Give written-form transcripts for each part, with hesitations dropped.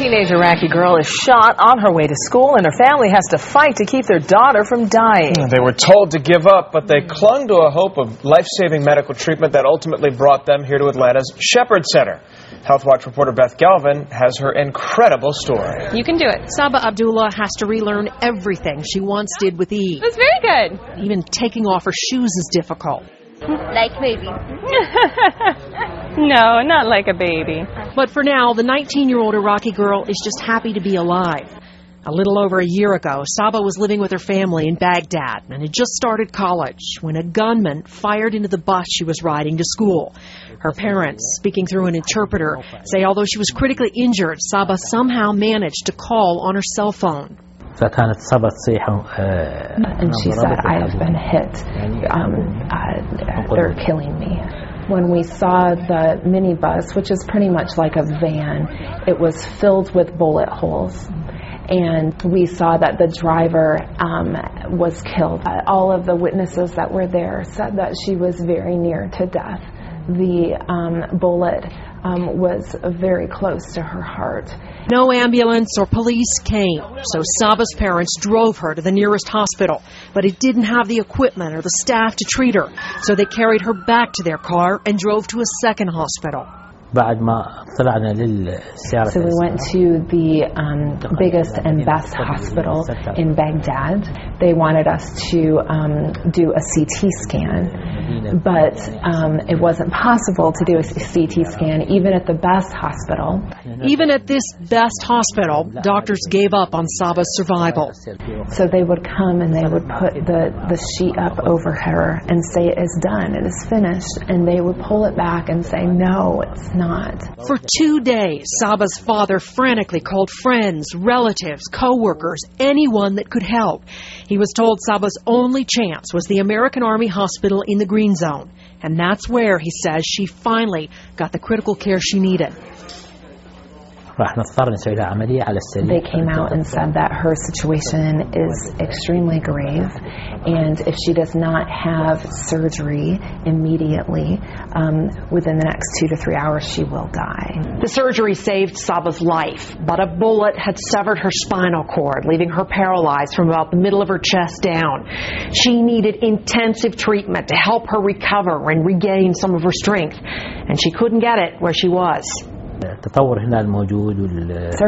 Teenage Iraqi girl is shot on her way to school, and her family has to fight to keep their daughter from dying. They were told to give up, but they clung to a hope of life-saving medical treatment that ultimately brought them here to Atlanta's Shepherd Center. Health Watch reporter Beth Galvin has her incredible story. You can do it. Saba Abdullah has to relearn everything she once did with ease. It was very good. Even taking off her shoes is difficult. Like baby. No, not like a baby. But for now, the 19-year-old Iraqi girl is just happy to be alive. A little over a year ago, Saba was living with her family in Baghdad and had just started college when a gunman fired into the bus she was riding to school. Her parents, speaking through an interpreter, say although she was critically injured, Saba somehow managed to call on her cell phone. And she said, I have been hit. They're killing me. When we saw the minibus, which is pretty much like a van, it was filled with bullet holes. And we saw that the driver was killed. All of the witnesses that were there said that she was very near to death. The bullet was very close to her heart. No ambulance or police came, so Saba's parents drove her to the nearest hospital. But it didn't have the equipment or the staff to treat her, so they carried her back to their car and drove to a second hospital. So we went to the biggest and best hospital in Baghdad. They wanted us to do a CT scan, but it wasn't possible to do a CT scan even at the best hospital. Even at this best hospital, doctors gave up on Saba's survival. So they would come and they would put the sheet up over her and say it is done, it is finished, and they would pull it back and say no, it's not. For 2 days, Saba's father frantically called friends, relatives, co-workers, anyone that could help. He was told Saba's only chance was the American Army hospital in the Green Zone. And that's where, he says, she finally got the critical care she needed. They came out and said that her situation is extremely grave, and if she does not have surgery immediately, within the next 2 to 3 hours, she will die. The surgery saved Saba's life, but a bullet had severed her spinal cord, leaving her paralyzed from about the middle of her chest down. She needed intensive treatment to help her recover and regain some of her strength, and she couldn't get it where she was. There are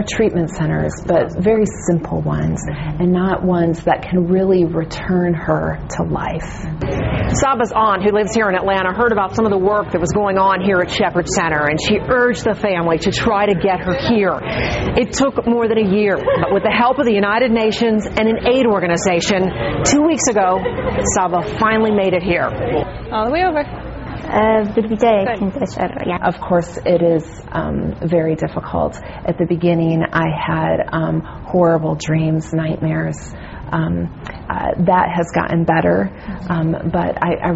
treatment centers, but very simple ones, and not ones that can really return her to life. Saba's aunt, who lives here in Atlanta, heard about some of the work that was going on here at Shepherd Center, and she urged the family to try to get her here. It took more than a year, but with the help of the United Nations and an aid organization, 2 weeks ago, Saba finally made it here. All the way over. Of course, it is very difficult. At the beginning, I had horrible dreams, nightmares. That has gotten better, but I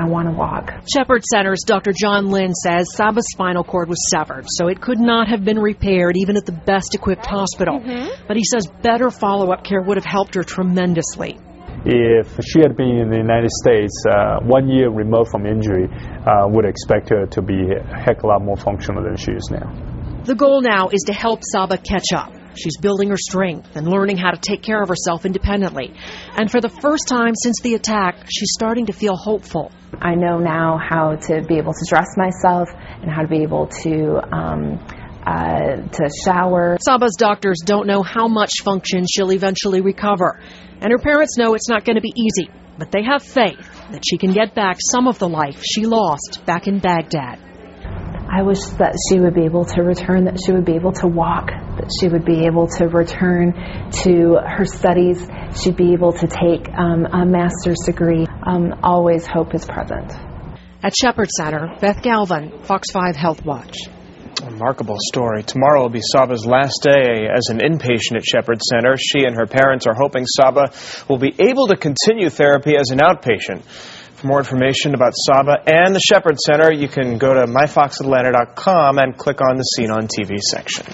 want to walk. Shepherd Center's Dr. John Lynn says Saba's spinal cord was severed, so it could not have been repaired even at the best equipped hospital. But he says better follow-up care would have helped her tremendously. If she had been in the United States 1 year remote from injury, would expect her to be a heck of a lot more functional than she is now. The goal now is to help Saba catch up. She's building her strength and learning how to take care of herself independently. And for the first time since the attack, she's starting to feel hopeful. I know now how to be able to dress myself and how to be able to shower. Saba's doctors don't know how much function she'll eventually recover. And her parents know it's not going to be easy, but they have faith that she can get back some of the life she lost back in Baghdad. I wish that she would be able to return, that she would be able to walk, that she would be able to return to her studies, she'd be able to take a master's degree. Always hope is present. At Shepherd Center, Beth Galvin, Fox 5 Health Watch. Remarkable story. Tomorrow will be Saba's last day as an inpatient at Shepherd Center. She and her parents are hoping Saba will be able to continue therapy as an outpatient. For more information about Saba and the Shepherd Center, you can go to myfoxatlanta.com and click on the Seen on TV section.